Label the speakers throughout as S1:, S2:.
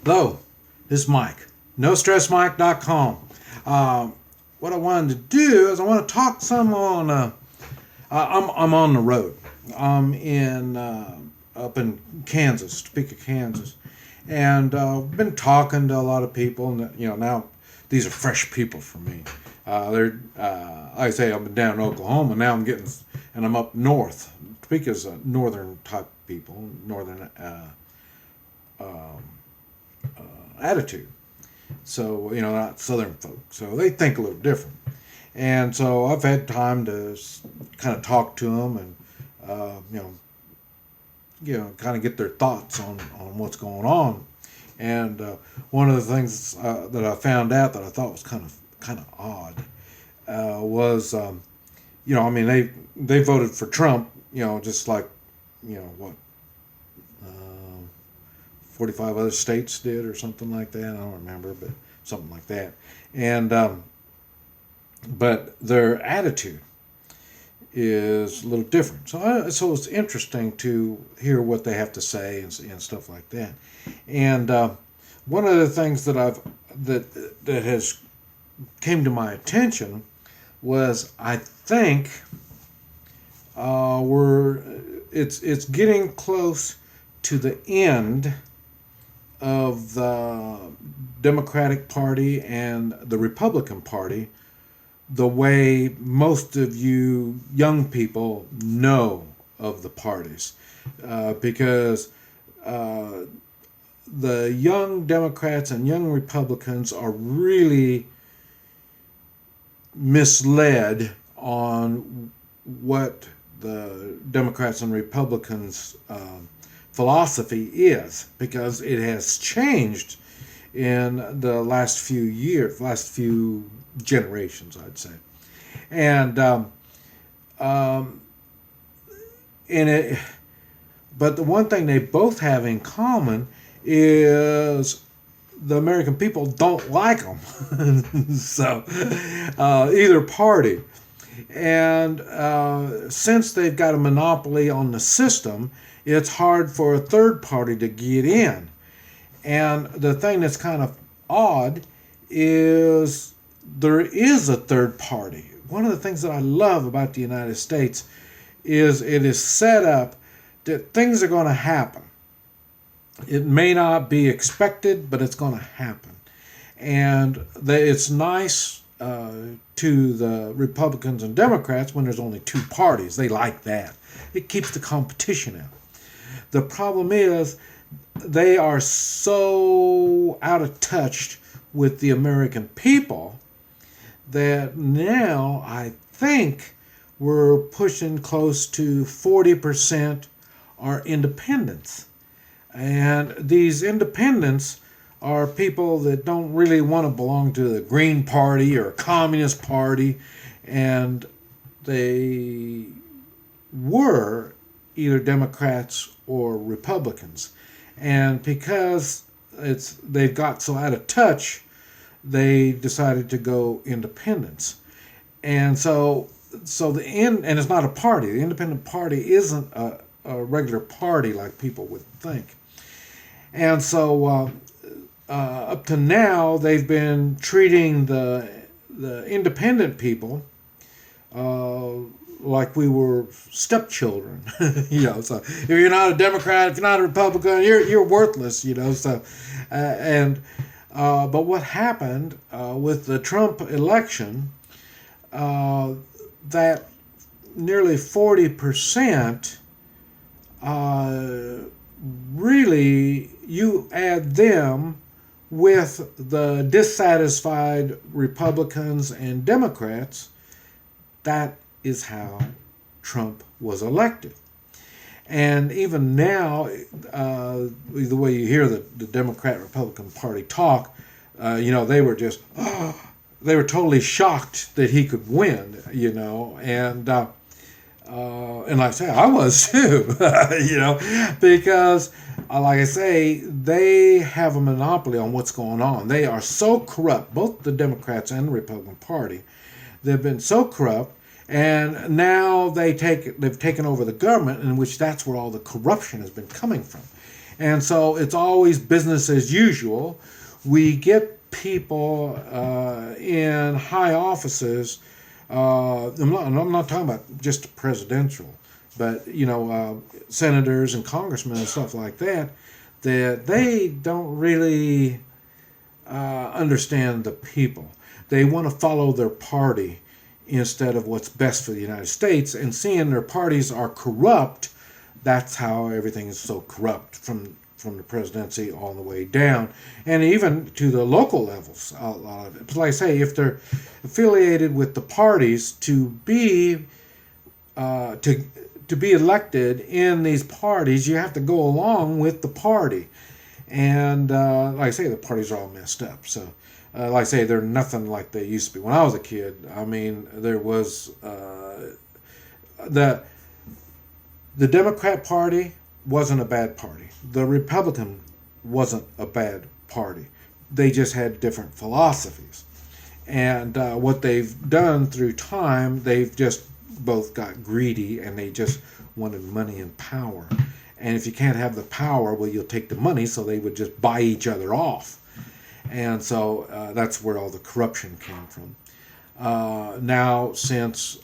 S1: Hello, this is Mike. NoStressMike.com. What I wanted to do is I want to talk some on. I'm on the road. I'm in up in Kansas, Topeka, Kansas, and I've been talking to a lot of people, and now these are fresh people for me. They're like I say, I've been down in Oklahoma. Now I'm up north. Topeka's a northern type people, northern attitude. So, not southern folk. So they think a little different. And so I've had time to kind of talk to them and, kind of get their thoughts on what's going on. And one of the things that I found out that I thought was kind of odd was, they voted for Trump, just like, what, 45 other states did or something like that. I don't remember, but something like that. And but their attitude is a little different. So it's interesting to hear what they have to say and stuff like that. And one of the things that that has came to my attention was I think it's getting close to the end of the Democratic Party and the Republican Party the way most of you young people know of the parties. Because the young Democrats and young Republicans are really misled on what the Democrats and Republicans philosophy is, because it has changed in the last few years, last few generations, I'd say. And but the one thing they both have in common is the American people don't like them. So either party. And since they've got a monopoly on the system, it's hard for a third party to get in. And the thing that's kind of odd is there is a third party. One of the things that I love about the United States is it is set up that things are going to happen. It may not be expected, but it's going to happen. And it's nice to the Republicans and Democrats when there's only two parties. They like that. It keeps the competition out. The problem is they are so out of touch with the American people that now I think we're pushing close to 40% are independents. And these independents are people that don't really want to belong to the Green Party or Communist Party, and they were either Democrats or Republicans. And because they've got so out of touch, they decided to go independents. And so and it's not a party. The independent party isn't a regular party like people would think. And so up to now, they've been treating the independent people like we were stepchildren. So if you're not a Democrat, if you're not a Republican, you're worthless. So but what happened with the Trump election, that nearly 40%, really, you add them with the dissatisfied Republicans and Democrats, that is how Trump was elected. And even now, the way you hear the Democrat-Republican Party talk, they were just, they were totally shocked that he could win, and like I say, I was too, because, like I say, they have a monopoly on what's going on. They are so corrupt, both the Democrats and the Republican Party. They've been so corrupt. And now they've taken over the government, in which that's where all the corruption has been coming from. And so it's always business as usual. We get people in high offices. I'm not talking about just presidential, but senators and congressmen and stuff like that. That they don't really understand the people. They want to follow their party instead of what's best for the United States. And seeing their parties are corrupt, that's how everything is so corrupt from the presidency all the way down, and even to the local levels. A lot of it. Like I say, if they're affiliated with the parties to be elected in these parties, you have to go along with the party. And like I say, the parties are all messed up. So, like I say, they're nothing like they used to be. When I was a kid, I mean, there was the Democrat Party wasn't a bad party. The Republican wasn't a bad party. They just had different philosophies. And what they've done through time, they've just both got greedy and they just wanted money and power. And if you can't have the power, well, you'll take the money, so they would just buy each other off. And so that's where all the corruption came from. Now, since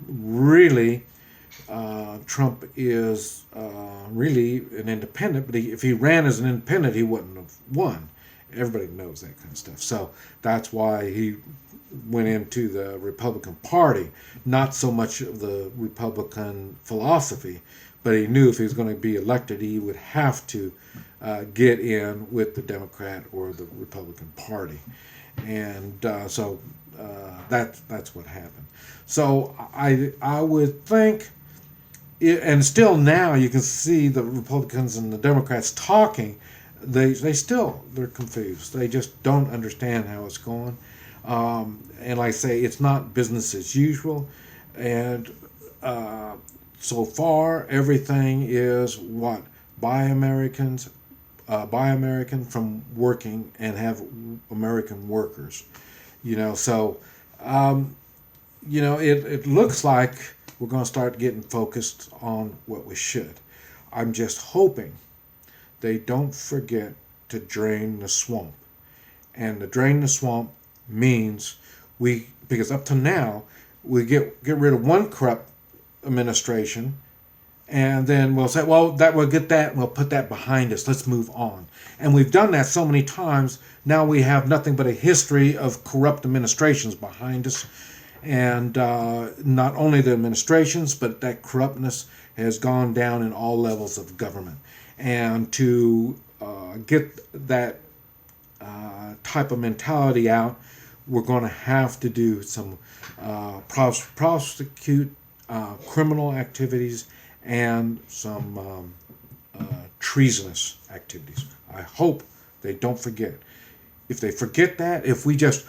S1: really Trump is really an independent, but if he ran as an independent, he wouldn't have won. Everybody knows that kind of stuff. So that's why he went into the Republican Party, not so much of the Republican philosophy, but he knew if he was going to be elected, he would have to get in with the Democrat or the Republican Party. And so that's what happened. So I would think, and still now you can see the Republicans and the Democrats talking, they're confused. They just don't understand how it's going. And like I say, it's not business as usual. And so far, everything is buy American from working and have American workers. So it looks like we're going to start getting focused on what we should. I'm just hoping they don't forget to drain the swamp. And to drain the swamp means because up to now, we get rid of one corrupt administration, and then we'll say, well, we'll get that, and we'll put that behind us. Let's move on. And we've done that so many times. Now we have nothing but a history of corrupt administrations behind us. And not only the administrations, but that corruptness has gone down in all levels of government. And to get that type of mentality out, we're going to have to do some prosecute criminal activities and some treasonous activities. I hope they don't forget. If they forget that, if we just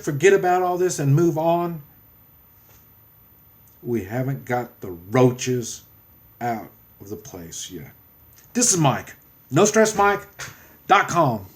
S1: forget about all this and move on, we haven't got the roaches out of the place yet. This is Mike, NoStressMike.com.